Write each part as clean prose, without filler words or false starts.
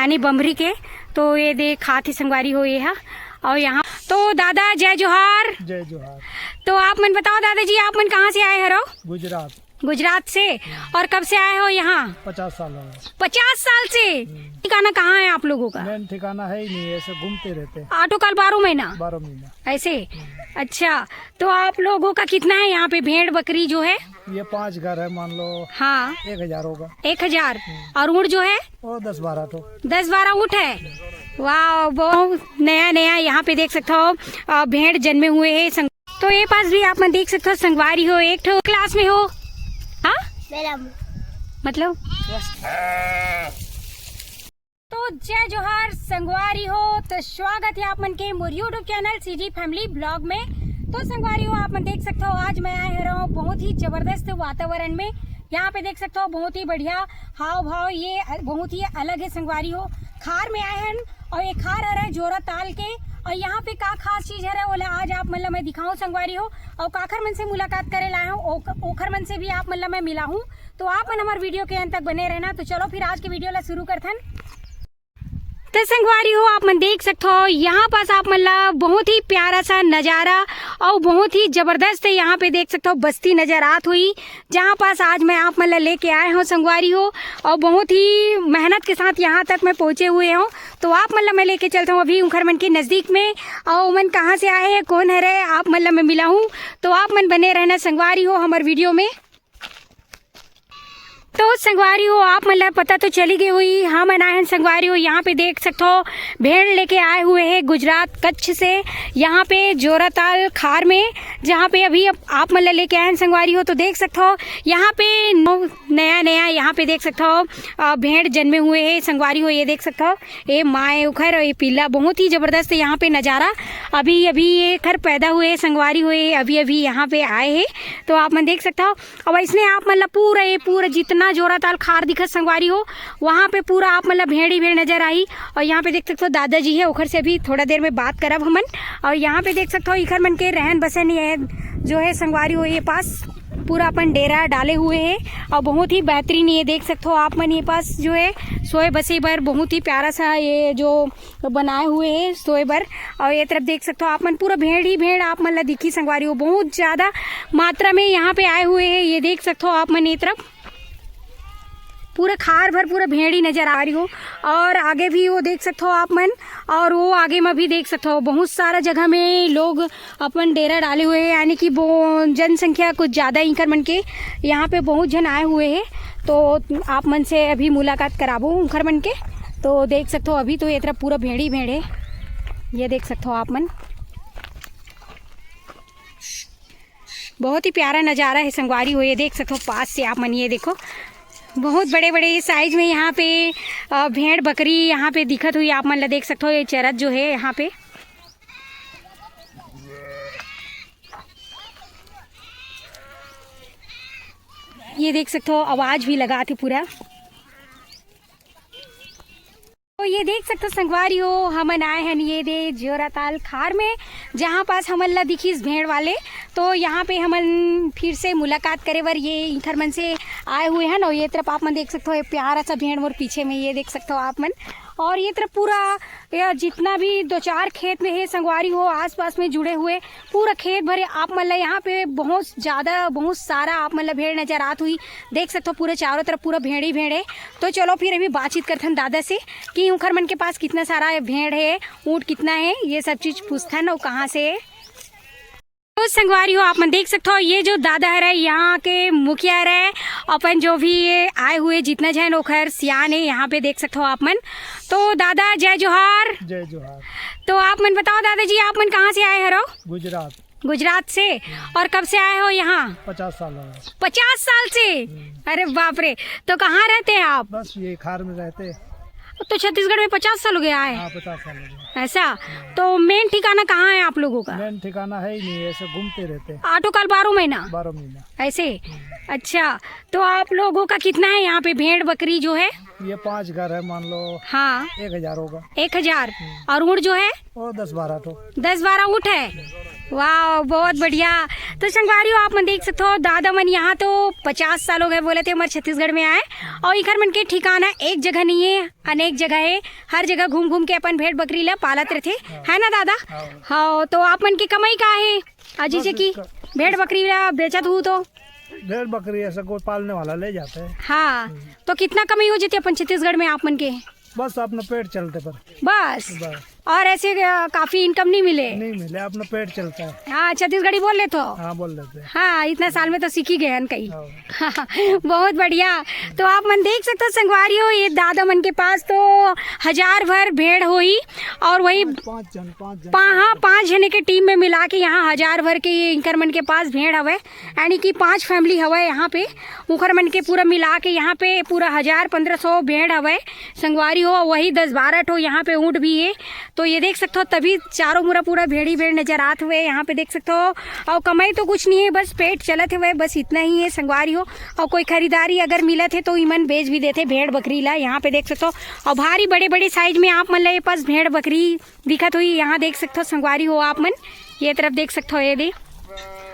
यानी बमरी के। तो ये देख हाथी संगवारी हो ये है। और यहाँ तो दादा जय जोहार। जय जोहार। तो आप मन बताओ दादाजी, आप मन कहाँ से आए हो? गुजरात। गुजरात से। और कब से आए हो यहाँ? 50 साल हो गए। 50 साल से। ठिकाना कहाँ है आप लोगों का? मेन ठिकाना है ही नहीं, ऐसे घूमते रहते। ऑटो कल 12 महीना 12 महीना ऐसे। अच्छा, तो आप लोगों का कितना है यहाँ पे भेड़ बकरी जो है? ये 5 घर है मान लो। हाँ 1000 होगा। 1000। और ऊँट जो है? वो 10-12 तो 10-12 ऊँट है। वाह, बहुत नया नया यहाँ पे देख सकते हो भेड़ जन्मे हुए है। तो ये पास भी आप मन देख सकते हो संगवारी हो। एक ठो क्लास में हो? हाँ मतलब तो जय जोहार संगवारी हो। तो स्वागत है आप मन के मोर YouTube channel CG family blog में। तो संगवारी हो आप मन देख सकते हो आज मैं आया हूँ बहुत ही जबरदस्त वातावरण में। यहाँ पे देख सकते हो बहुत ही बढ़िया हाव भाव, ये बहुत ही अलग है संगवारी हो। खार में आए हैं और ये खार आ रहा है जोरा ताल के। और यहाँ पे का खास चीज है बोले आज आप मतलब मैं दिखाऊं संगवारी हो। और काखर मन से मुलाकात करे लाया हूँ, ओखर मन से भी आप मतलब मैं मिला हूँ। तो आप मन हमारे वीडियो के अंत तक बने रहना। तो चलो फिर आज के वीडियो ला शुरू करथन। तो संगवारी हो आप मन देख सकते हो यहाँ पास आप मतलब बहुत ही प्यारा सा नज़ारा और बहुत ही जबरदस्त है। यहाँ पे देख सकते हो बस्ती नजर आत हुई जहाँ पास आज मैं आप मतलब लेके आए हूँ संगवारी हो। और बहुत ही मेहनत के साथ यहाँ तक मैं पहुँचे हुए हूँ। तो आप मतलब मैं लेके चलता हूँ अभी उखर मन के नज़दीक में। और मन कहाँ से आए हैं कौन है रे आप मतलब मैं मिला हूँ। तो आप मन बने रहना संगवारी हो हमारे वीडियो में। तो संगवारी हो आप मतलब पता तो चली गई हुई हम आए हैं संगवारी हो। यहाँ पे देख सकते हो भेड़ लेके आए हुए हैं गुजरात कच्छ से। यहाँ पे जोराताल खार में जहाँ पे अभी आप मतलब लेके आए हैं संगवारी हो। तो देख सकते हो यहाँ पे नया नया यहाँ पे देख सकते हो भेड़ जन्मे हुए हैं संगवारी हो। ये देख सकते हो ये माए उखर और ये पीला बहुत ही जबरदस्त है यहाँ पे नज़ारा। अभी अभी ये खर पैदा हुए संगवारी हुए अभी अभी यहाँ पे आए हैं। तो आप मन देख सकते हो। अब इसने आप मतलब पूरा जितना जोराताल खार दिखत संगवारी हो वहाँ पे पूरा आप मतलब भेड़ ही भेड़ नजर आई। और यहाँ पे देख सकते हो दादाजी है उखर से अभी थोड़ा देर में बात करब हमन। और यहाँ पे देख सकते हो इखर मन के रहन बसन है जो है संगवारी हो। ये पास पूरा अपन डेरा डाले हुए है और बहुत ही बेहतरीन ये देख सकते हो आप मन। ये पास जो है सोए बसे बर बहुत ही प्यारा सा ये जो बनाए हुए है सोए बर। और ये तरफ देख सकते हो आप मन पूरा भेड़ ही भेड़ आप मतलब दिखी संगवारी हो। बहुत ज़्यादा मात्रा में यहाँ पे आए हुए है। ये देख सकते हो आप मन ये तरफ पूरा खार भर पूरा भेड़ ही नजर आ रही हो। और आगे भी वो देख सकते हो आप मन। और वो आगे में भी देख सकते हो बहुत सारा जगह में लोग अपन डेरा डाले हुए हैं यानी कि जनसंख्या कुछ ज़्यादा ही कर मन के यहाँ पे बहुत जन आए हुए हैं। तो आप मन से अभी मुलाकात कराबो उनकर मन के। तो देख सकते हो अभी तो ये तरफ पूरा भेड़ ही भेड़ है। ये देख सकते हो आप मन बहुत ही प्यारा नज़ारा है संगवारी हो। ये देख सकते हो पास से आप मन ये देखो बहुत बड़े बड़े साइज में यहाँ पे भेड़ बकरी यहाँ पे दिखत हुई आप मतलब देख सकते हो। ये चरत जो है यहाँ पे ये देख सकते हो आवाज भी लगा थी पूरा। तो ये देख सकते हो संगवारी हो हमन आए हैं ये दे जोराताल खार में जहाँ पास हमन ला दिखी भेड़ वाले। तो यहाँ पे हमन फिर से मुलाकात करे बर ये इधर मन से आए हुए हैं। और ये तरफ आप मन देख सकते हो प्यारा सा भेड़ मोर पीछे में ये देख सकते हो आप मन। और ये तरफ पूरा जितना भी 2-4 खेत में है संगवारी हो आसपास में जुड़े हुए पूरा खेत भरे आप मतलब यहाँ पे बहुत ज़्यादा बहुत सारा आप मतलब भेड़ नजर आत हुई। देख सकते हो पूरे चारों तरफ पूरा भेड़ ही भेड़ है। तो चलो फिर अभी बातचीत करते हैं दादा से कि उखर मन के पास कितना सारा भेड़ है ऊँट कितना है ये सब चीज़ पूछथन और कहाँ से है। तो संगवारी हो आप मन देख सकते हो ये जो दादा है यहाँ के मुखिया रहे अपन जो भी ये आए हुए जितना जन ओखर सियान है यहाँ पे देख सकते हो आप मन। तो दादा जय जोहार। जय जोहार। तो आप मन बताओ दादाजी आप मन कहाँ से आए हो? गुजरात। गुजरात से। और कब से आए हो यहाँ? 50 साल हो गए। 50 साल से। अरे बाप रे। तो कहाँ रहते हैं आप? बस ये खार में रहते। तो छत्तीसगढ़ में 50 साल हो गया है? हाँ 50 साल हो गए। ऐसा। तो मेन ठिकाना कहाँ है आप लोगों का? मेन ठिकाना है ही नहीं, ऐसे घूमते रहते। ऑटो कल 12 महीना 12 महीना ऐसे। अच्छा, तो आप लोगों का कितना है यहाँ पे भेड़ बकरी जो है? ये 5 घर है मान लो। हाँ 1000 होगा। 1000। और ऊँट जो है? और 10-12 तो 10-12 ऊँट है। वाह बहुत बढ़िया। तो संगवारी हो आप मन देख सकते हो दादा मन यहाँ तो 50 साल हो गए बोले थे हमारे छत्तीसगढ़ में आए। और इखर मन के ठिकाना एक जगह नहीं है अनेक अनेक जगह है, हर जगह घूम घूम के अपन भेड़ बकरी ला पालत रहते है ना दादा। हाँ तो आप मन की कमाई का है अजी से की भेड़ बकरी ला बेचत हूँ तो भेड़ बकरी ऐसा कोई पालने वाला ले जाते हैं। हाँ तो कितना कमाई हो जाती है अपन छत्तीसगढ़ में आप मन के? बस अपना पेट चलते पर बस बस और ऐसे काफी इनकम नहीं मिले? नहीं मिले, अपना पेट चलता है। हाँ छत्तीसगढ़ी बोल ले तो। हाँ बोल लेते हैं। हाँ इतना साल में तो सीख ही गए हैं कई। हाँ। हाँ, बहुत बढ़िया। तो आप मन देख सकते हो संगवारियों, ये दादा मन के पास तो 1000 भर भेड़ हुई और वही 5 जन हाँ 5 जने के टीम में मिला के यहाँ 1000 भर के इंकर मन के पास भेड़ हवे, यानी कि 5 फैमिली हवे यहाँ पे। उखर मन के पूरा मिला के यहाँ पे पूरा 1000-1500 भेड़ हवे संगवारी हो, वही 10-12 ठो यहाँ पे ऊँट भी है। तो ये देख सकते हो तभी चारों मुरा पूरा भेड़ी भेड़ नजर आते हुए यहाँ पे देख सकते हो। और कमाई तो कुछ नहीं है, बस पेट चलत हुए, बस इतना ही है संगवारी हो। और कोई खरीदारी अगर मिला थे तो ईमन बेच भी देते भेड़ बकरी ला, यहाँ पे देख सकते हो। और भारी बड़े बड़े साइज में आप मन ला ये पास भेड़ बकरी दिखत हुई, यहाँ देख सकते हो संगवारी हो आप मन, ये तरफ देख सकते हो। ये दे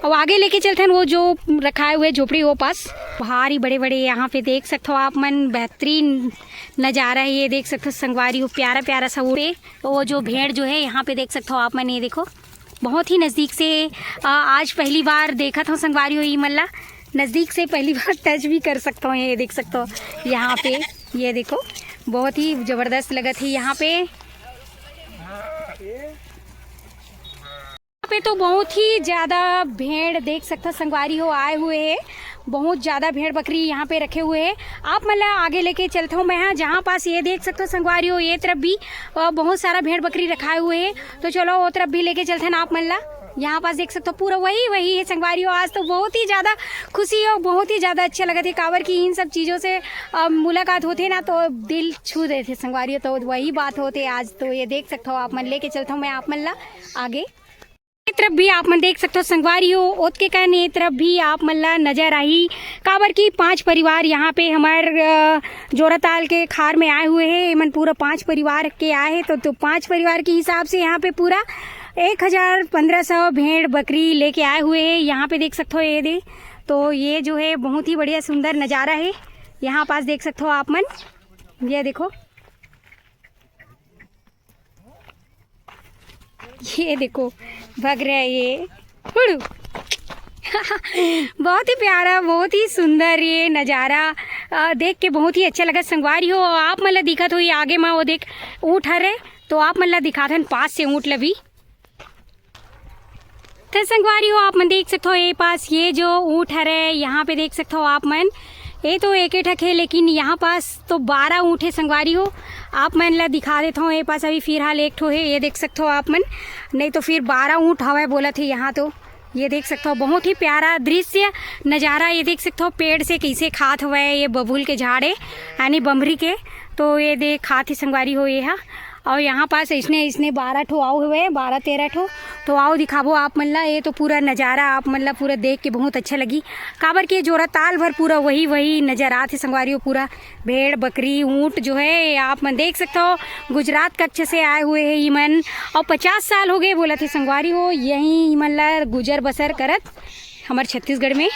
और आगे लेके चलते हैं वो जो रखाए हुए झोपड़ी वो पास, भारी बड़े बड़े यहाँ पे देख सकते हो आप मन, बेहतरीन नज़ारा है। ये देख सकते हो संगवारी हो, प्यारा प्यारा सा वो जो भेड़ जो है यहाँ पे देख सकते हो आप मन। ये देखो बहुत ही नज़दीक से आज पहली बार देखा था संगवारी हो, ये मल्ला नज़दीक से पहली बार टच भी कर सकता हूँ। ये देख सकते हो यहाँ पे, ये देखो बहुत ही ज़बरदस्त लगा थी यहाँ पे तो बहुत ही ज़्यादा भेड़ देख सकते हो संगवारी हो आए हुए हैं, बहुत ज़्यादा भेड़ बकरी यहाँ पे रखे हुए हैं। आप मतलब आगे लेके चलता हूँ मैं, यहाँ जहाँ पास ये देख सकते हो संगवारी हो, ये तरफ भी बहुत सारा भेड़ बकरी रखाए हुए हैं। तो चलो वो तरफ भी लेके चलते हैं आप मल्ला, यहाँ पास देख सकते हो पूरा वही है संगवारी हो। आज तो बहुत ही ज़्यादा खुशी और बहुत ही ज़्यादा अच्छा लगा थी कावर की इन सब चीज़ों से मुलाकात होती ना तो दिल छू देते संगवारी हो, तो वही बात होते आज। तो ये देख सकते हो आप मन, लेके चलता हूँ मैं आप मल्ला आगे तरफ भी आप मन देख सकते हो संगवारी हो। ओत के कहने ये तरफ भी आप मल्ला नजर आई काबर की 5 परिवार यहाँ पे हमार जोराताल के खार में आए हुए हैं। मन पूरा 5 परिवार के आए हैं, तो 5 परिवार के हिसाब से यहाँ पे पूरा 1000-1500 भेड़ बकरी लेके आए हुए हैं। यहाँ पे देख सकते हो ये दे, तो ये जो है बहुत ही बढ़िया सुंदर नज़ारा है यहाँ पास देख सकते हो आप मन। ये देखो ये देखो भग रहा है ये बहुत ही प्यारा बहुत ही सुंदर ये नज़ारा देख के बहुत ही अच्छा लगा संगवारी हो। आप मतलब दिखत हो ये आगे में वो देख ऊँट हरे, तो आप मतलब दिखाते हैं पास से ऊँट लवी तो संगवारी हो आप मन देख सकते हो। ये पास ये जो ऊँट हरे यहाँ पे देख सकते हो आप मन, ये तो एक ठक है लेकिन यहाँ पास तो 12 ऊँट है संगवारी हो। आप मन ला दिखा देता हूँ, ये पास अभी फिलहाल एक ठो है, ये देख सकते हो आप मन, नहीं तो फिर 12 ऊँट हवा बोला थे यहाँ। तो ये देख सकते हो बहुत ही प्यारा दृश्य नज़ारा, ये देख सकते हो पेड़ से कैसे खात हुआ है, ये बबूल के झाड़ है यानी बम्बरी के, तो ये देख खात ही संगवारी हो ये है। और यहाँ पास इसने 12 ठो आओ हुए 12-13 ठो, तो आओ दिखाबो आप मन ला। ये तो पूरा नज़ारा आप मन ला पूरा देख के बहुत अच्छा लगी काबर के जोराताल भर पूरा वही नज़र आते संगवारी हो। पूरा भेड़ बकरी ऊँट जो है आप मन देख सकते हो, गुजरात कच्छ से आए हुए हैं ईमन, और 50 साल हो गए बोला थे संगवारी हो यहीं ईमन ला गुजर बसर करत हमारे छत्तीसगढ़ में।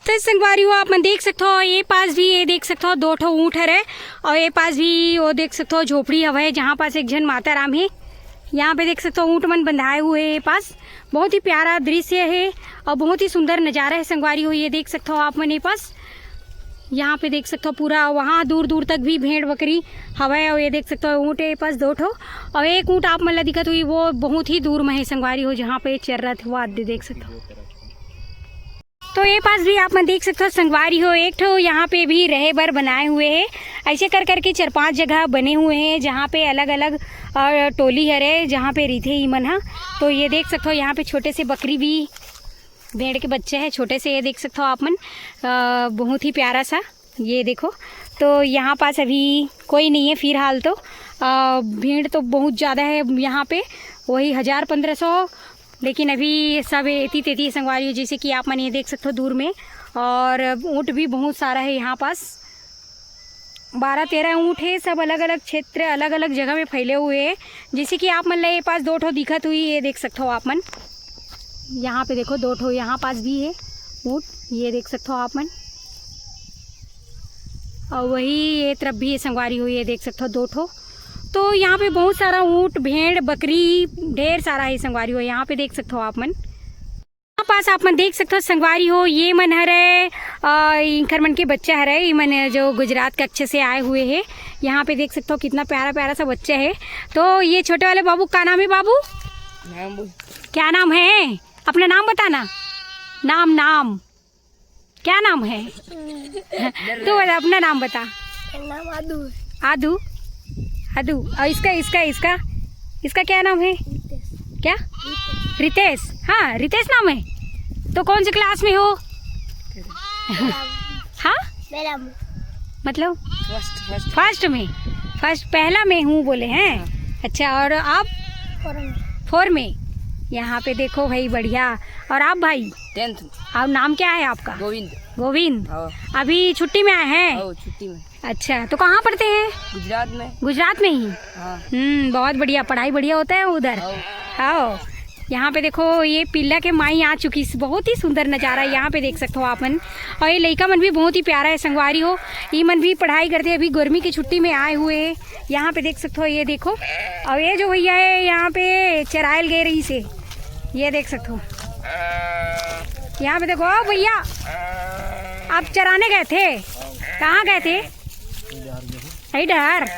तो संगवारी हो आप मन देख सकते हो ये पास भी ये देख सकते हो 2 ठो ऊँट है, और ये पास भी वो देख सकते हो झोपड़ी हवा है जहाँ पास एक जन माता राम है। यहाँ पे देख सकते हो ऊँट मन बंधाए हुए हैं, ये पास बहुत ही प्यारा दृश्य है और बहुत ही सुंदर नज़ारा है संगवारी हो। ये देख सकते हो आप मन, ये पास यहाँ पे देख सकते हो पूरा वहाँ दूर दूर तक भी भेड़ बकरी हवा है। और ये देख सकते हो ऊँट है पास 2 ठो, और एक ऊँट आप मन ला दिखत हुई वो बहुत ही दूर में है संगवारी हो जहाँ पे चर रहा था वो आदि देख सकते हो। तो ये पास भी आप मन देख सकते हो संगवारी हो, एक ठो यहाँ पे भी रहे बर बनाए हुए हैं, ऐसे कर करके 4-5 जगह बने हुए हैं जहाँ पे अलग अलग टोली हरे जहाँ पे रीते ही मन हा। तो ये देख सकते हो यहाँ पे छोटे से बकरी भी भेड़ के बच्चे हैं छोटे से, ये देख सकते हो आप मन बहुत ही प्यारा सा। ये देखो तो यहाँ पास अभी कोई नहीं है फिलहाल, तो भीड़ तो बहुत ज़्यादा है यहाँ पे, वही 1000-1500, लेकिन अभी सब एती संगवारी हो जैसे कि आप मन ये देख सकते हो दूर में। और ऊँट भी बहुत सारा है यहाँ पास, 12-13 ऊँट है, सब अलग अलग क्षेत्र अलग अलग जगह में फैले हुए हैं। जैसे कि आप मन ले पास 2 ठो दिखत हुई, ये देख सकते हो आप मन, यहाँ पे देखो 2 ठो यहाँ पास भी है ऊँट, ये देख सकते हो आप मन। और वही ये तरफ भी संगवारी हो, ये देख सकते हो 2 ठो। तो यहाँ पे बहुत सारा ऊँट भेड़ बकरी ढेर सारा है संगवारी हो। यहाँ पे देख सकते हो आप मन, यहाँ पास आप मन देख सकते हो संगवारी हो। ये मन हरे इंखर मन के बच्चा हरे, ये मन जो गुजरात कच्छ से आए हुए हैं। यहाँ पे देख सकते हो कितना प्यारा प्यारा सा बच्चा है। तो ये छोटे वाले बाबू का नाम है? बाबू क्या नाम है? अपना नाम बताना। नाम क्या नाम है? तो अपना नाम बता। नाम आदू। आदू आदू। और इसका क्या नाम है? क्या? रितेश। हाँ रितेश नाम है। तो कौन सी क्लास में हो? हाँ मतलब फर्स्ट में। फर्स्ट पहला में हूँ बोले हैं। अच्छा और आप? 4 में। यहाँ पे देखो भाई बढ़िया। और आप भाई? 10th। और नाम क्या है आपका? गोविंद। अभी छुट्टी में आए हैं? छुट्टी में। अच्छा तो कहाँ पढ़ते हैं? गुजरात में ही। बहुत बढ़िया, पढ़ाई बढ़िया होता है उधर। हाँ यहाँ पे देखो ये पिल्ला के माई आ चुकी, बहुत ही सुंदर नज़ारा यहाँ पे देख सकते हो आप मन। और ये लड़का मन भी बहुत ही प्यारा है संगवारी हो। ये मन भी पढ़ाई करते हैं, अभी गर्मी की छुट्टी में आए हुए हैं। यहाँ पे देख सकते हो, ये देखो। और ये जो भैया है यहाँ पे चरायल गए रही से, ये देख सकते हो। यहाँ पे देखो भैया, आप चराने गए थे? कहाँ गए थे? इधर।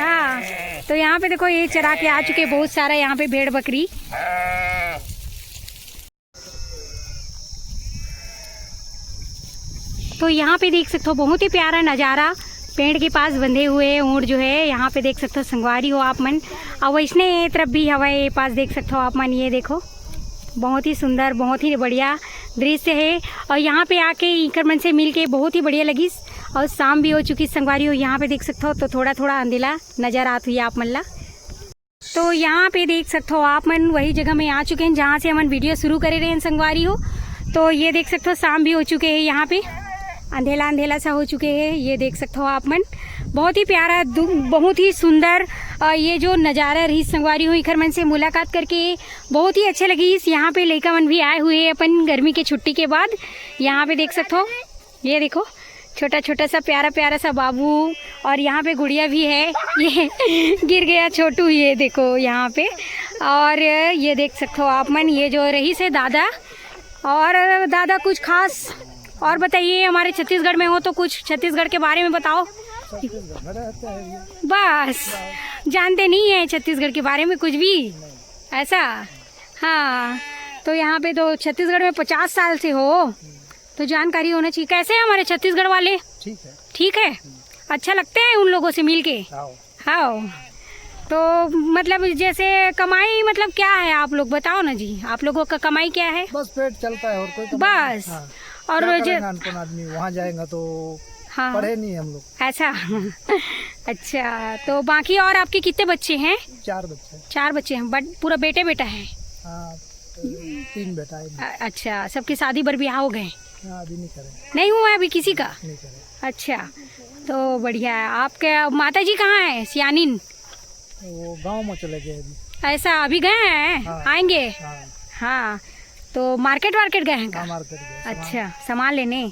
हाँ तो यहाँ पे देखो ये चरा के आ चुके बहुत सारा यहाँ पे भेड़ बकरी। तो यहाँ पे देख सकते हो बहुत ही प्यारा नज़ारा, पेड़ के पास बंधे हुए ऊँट जो है यहाँ पे देख सकते हो संगवारी हो आप मन। और वैष्णे तरफ भी हवाई पास देख सकते हो आप मन। ये देखो बहुत ही सुंदर, बहुत ही बढ़िया दृश्य है। और यहाँ पे आके इंकर मन से मिल के बहुत ही बढ़िया लगी। और शाम भी हो चुकी संगवारी हो, यहाँ पे देख सकते हो तो थोड़ा थोड़ा अंधेला नज़र आती है आप मन ला। तो यहाँ पे देख सकते हो आप मन वही जगह में आ चुके हैं जहाँ से हम वीडियो शुरू करे रहे हैं संगवारी हो। तो ये देख सकते हो शाम भी हो चुके हैं, यहाँ पे अंधेला सा हो चुके हैं। ये देख सकते हो आप मन, बहुत ही प्यारा, बहुत ही सुंदर ये जो नज़ारा रही संगवारी हो। इखर मन से मुलाकात करके बहुत ही अच्छा लगी। इस यहाँ पे लड़का मन भी आए हुए हैं अपन गर्मी के छुट्टी के बाद। यहाँ पे देख सकते हो, ये देखो छोटा छोटा सा प्यारा सा बाबू। और यहाँ पे गुड़िया भी है, ये गिर गया छोटू, ये देखो यहाँ पे। और ये देख सकते हो आप मन, ये जो रही से दादा। और दादा कुछ खास और बताइए, हमारे छत्तीसगढ़ में हो तो कुछ छत्तीसगढ़ के बारे में बताओ। बस जानते नहीं है छत्तीसगढ़ के बारे में कुछ भी ऐसा? हाँ तो यहाँ पे तो छत्तीसगढ़ में 50 साल से हो तो जानकारी होना चाहिए। कैसे हैं हमारे छत्तीसगढ़ वाले? ठीक है। अच्छा लगते हैं उन लोगों से मिल के? हाँ तो मतलब जैसे कमाई मतलब क्या है आप लोग बताओ ना जी, आप लोगों का कमाई क्या है? बस पेट चलता है और कोई बस। हाँ। और आदमी वहाँ जाएगा तो हाँ पढ़े नहीं हम लोग। ऐसा अच्छा तो बाकी और आपके कितने बच्चे हैं? 4 बच्चे। 4 बच्चे हैं, बट पूरा बेटा है? हाँ 3 बेटा है। अच्छा सबकी शादी बर ब्याह हो गए? अभी नहीं करे। नहीं हुआ अभी किसी का? नहीं करे। अच्छा तो बढ़िया है। आपके माता जी कहाँ है? सियानिन वो गांव में चले गए अभी। ऐसा अभी गए हैं? हाँ। आएंगे? हाँ। हाँ तो मार्केट गए हैं का? मार्केट गए अच्छा सामान लेने।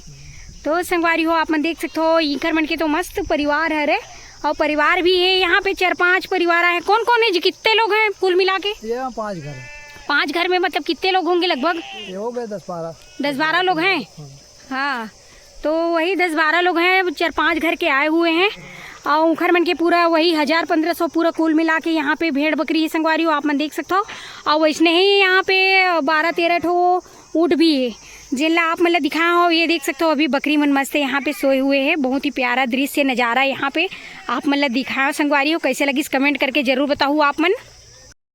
तो संगवारी हो आप मन देख सकते हो इंकर मन के तो मस्त परिवार है रे। और परिवार भी है यहाँ पे 4-5 परिवार है। कौन कौन है जी? कितने लोग हैं कुल मिला के? ये 5 घर है। 5 घर में मतलब कितने लोग होंगे लगभग? ये हो गए 10-12 लोग हैं। हाँ तो वही 10-12 लोग हैं, 4-5 घर के आए हुए हैं। और उखर मन के पूरा वही 1000-1500 पूरा कुल मिला के यहाँ पे भेड़ बकरी संगवारी हो आप मन देख सकते हो। और वैसने ही यहाँ पे 12-13 ठो ऊँट भी है जिला आप मतलब दिखाया हो। ये देख सकते हो अभी बकरी मन मस्त है यहाँ पे सोए हुए हैं। बहुत ही प्यारा दृश्य नज़ारा यहाँ पे आप मतलब दिखाया संगवारी हो। कैसे लगी कमेंट करके जरूर बताओ आप मन।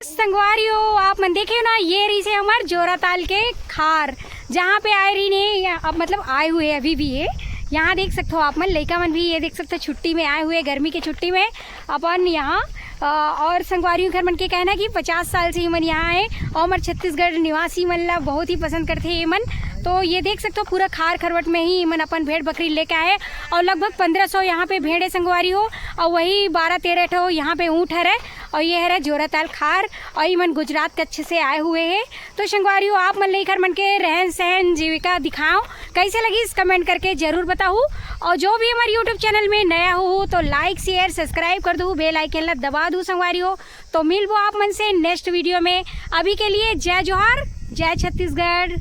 संगवारी हो आप मन देखे ना, ये रही से हमारे जोराताल के खार जहाँ पे आए रही ने अब मतलब आए हुए अभी भी है। यहाँ देख सकते हो आप मन, लड़का मन भी ये देख सकते हो छुट्टी में आए हुए, गर्मी की छुट्टी में अपन यहाँ। और संगवारी घर मन के कहना कि 50 साल से ये मन यहाँ है। और हमारे छत्तीसगढ़ निवासी मन ला बहुत ही पसंद करते हैं ये मन। तो ये देख सकते हो पूरा खार खरवट में ही मन अपन भेड़ बकरी लेके आए और लगभग 1500 यहाँ पे भेड़े संगवारी हो और वही 12-13 ठो यहाँ पे ऊँट है और ये है जोराताल खार और ये मन गुजरात कच्छ से आए हुए हैं। तो संगवारी हो आप मन लेकर मन के रहन सहन जीविका दिखाओ कैसे लगी इस कमेंट करके जरूर बताओ और जो भी हमारे यूट्यूब चैनल में नया हो तो लाइक शेयर सब्सक्राइब कर दो, बेल आइकन ला दबा दो संगवारी हो। तो मिलबो आप मन से नेक्स्ट वीडियो में। अभी के लिए जय जोहार, जय छत्तीसगढ़।